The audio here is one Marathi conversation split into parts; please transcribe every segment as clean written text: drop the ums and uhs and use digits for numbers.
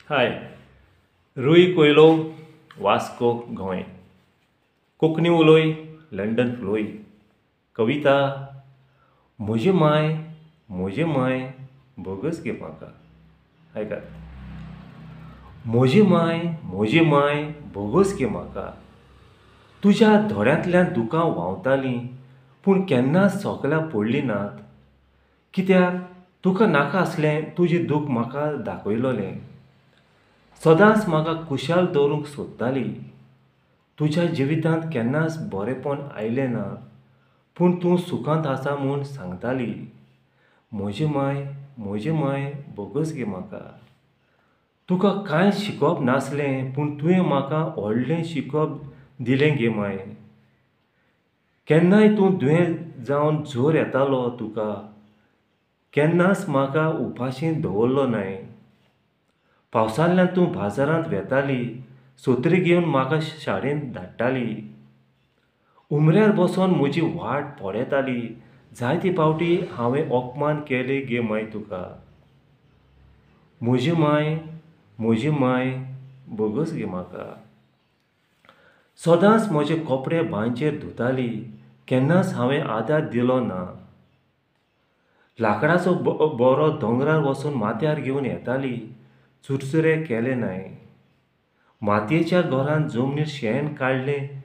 हाय. रुई कोयलो वास्को गोंय. कोंकणी उलोय लंडन फ्लोय. कविता म्हजी माय बोगस गे म्हाका. आयकात. म्हजी माय बोगस गे म्हाका. तुज्या दोळ्यांतल्यान दुकां व्हांवतालीं पूण केन्नाच सोकल्यार पडलीं नात. कित्याक तुका नाका आसलें तुजें दूख म्हाका दाखयलोलें. सदांच म्हाका कुशाल दवरूंक सोदताली. तुज्या जिवितांत केन्नाच बरेंपण आयलें ना पूण तूं सुखांत आसा म्हूण सांगताली. म्हजी माय बोगस गे म्हाका. तुका कांयच शिकोवप नासलें पूण तुवें म्हाका व्हडलें शिकोवप दिलें गे माय. केन्नाय तूं दुयेंत जावन जोर येतालो तुका. केन्नाच म्हाका उपाशीं दवरलो नाय. पावसांतल्यान तूं बाजारांत वेताली. सोत्री घेवन म्हाका शाळेंत धाडटाली. उमऱ्यार बसोन म्हजी वाट पळयताली. जायते फावटी हांवें अपमान केलें गे माय तुका. म्हजी माय बोगस गे म्हाका. सदांच म्हजे कपडे बांयचेर धुताली. केन्नाच हांवें आदार दिलो ना. लाकडाचो बरो दोंगरार वचून माथ्यार घेवन येताली. चुरचुरे केले नाय. मातयेच्या घरांत जमनीर शेण काडलें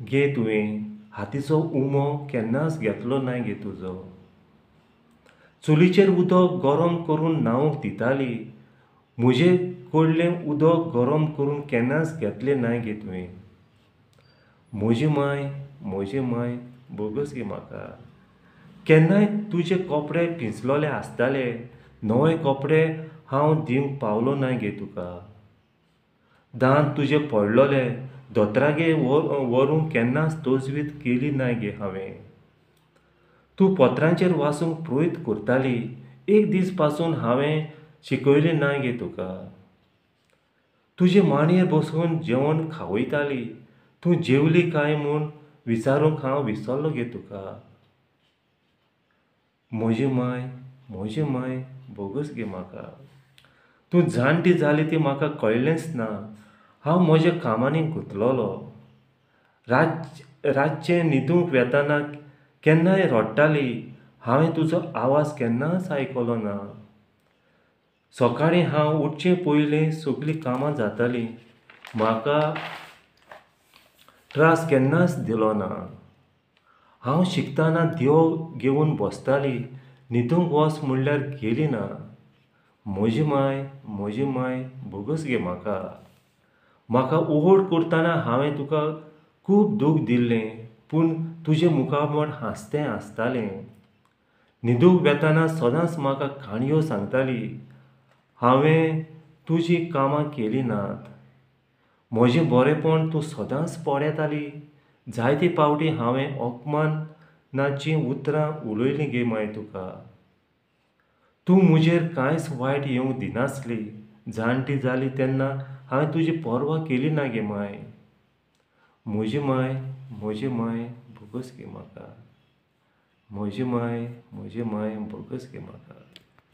गे तुवें. हातीचो उमो केन्नाच घेतलो नाय गे तुजो. चुलीचेर उदक गरम करून न्हावूंक दिताली. म्हजें कडलें उदक गरम करून केन्नाच घेतलें नाय गे तुवें. म्हजी माय बोगस गे म्हाका. केन्नाय तुजे कपडे पिंजलोले आसताले. नवे कपडे हांव दिवंक पावलो नाय गे तुका. दांत तुजे पडलोले. दोतोरागेर व्हरूंक केन्नाच तोजवीज केली नाय गे हांवें. तूं पत्रांचेर वाचूंक प्रोयत करताली. एक दीस पासून हांवें शिकयलें नाय गे तुका. तुजे मांडयेर बसोवन जेवण खावयताली. तूं जेवली काय म्हूण विचारूंक हांव विसरलो गे तुका. म्हजी माय बोगस गे म्हाका. तूं जाणटी जाली ती म्हाका कळ्ळेंच ना. हांव म्हज्या कामांनी गुंतलोलो. रातचें न्हिदूंक वेताना केन्नाय रडटाली. हांवें तुजो आवाज केन्नाच आयकलो ना. सकाळीं हांव उठचे पयलीं सगलीं कामां जातालीं. म्हाका त्रास केन्नाच दिलो ना. हांव शिकतना देव घेवन बसताली. न्हिदूंक वच म्हणल्यार गेली ना. म्हजी माय बोगस गे म्हाका. म्हाका ओड करतना हांवें तुका खूब दूख दिल्लें पूण तुजे मुखार हांसतें आसतालें. न्हिदूंक वेताना सदांच म्हाका काणयो सांगताली. हांवें तुजीं कामां केलीं नात. म्हजें बरेंपण तूं सदांच पळयताली. जायते फावटी हांवें अपमानाचीं उतरां उलयलीं गे माय तुका. तूं म्हजेर कांयच वायट येवंक दिनासली. जाणटी जाली तेन्ना हांवें तुजी पर्वा केली ना गे माय. म्हजी माय बोगस गे म्हाका. म्हजी माय बोगस गे म्हाका.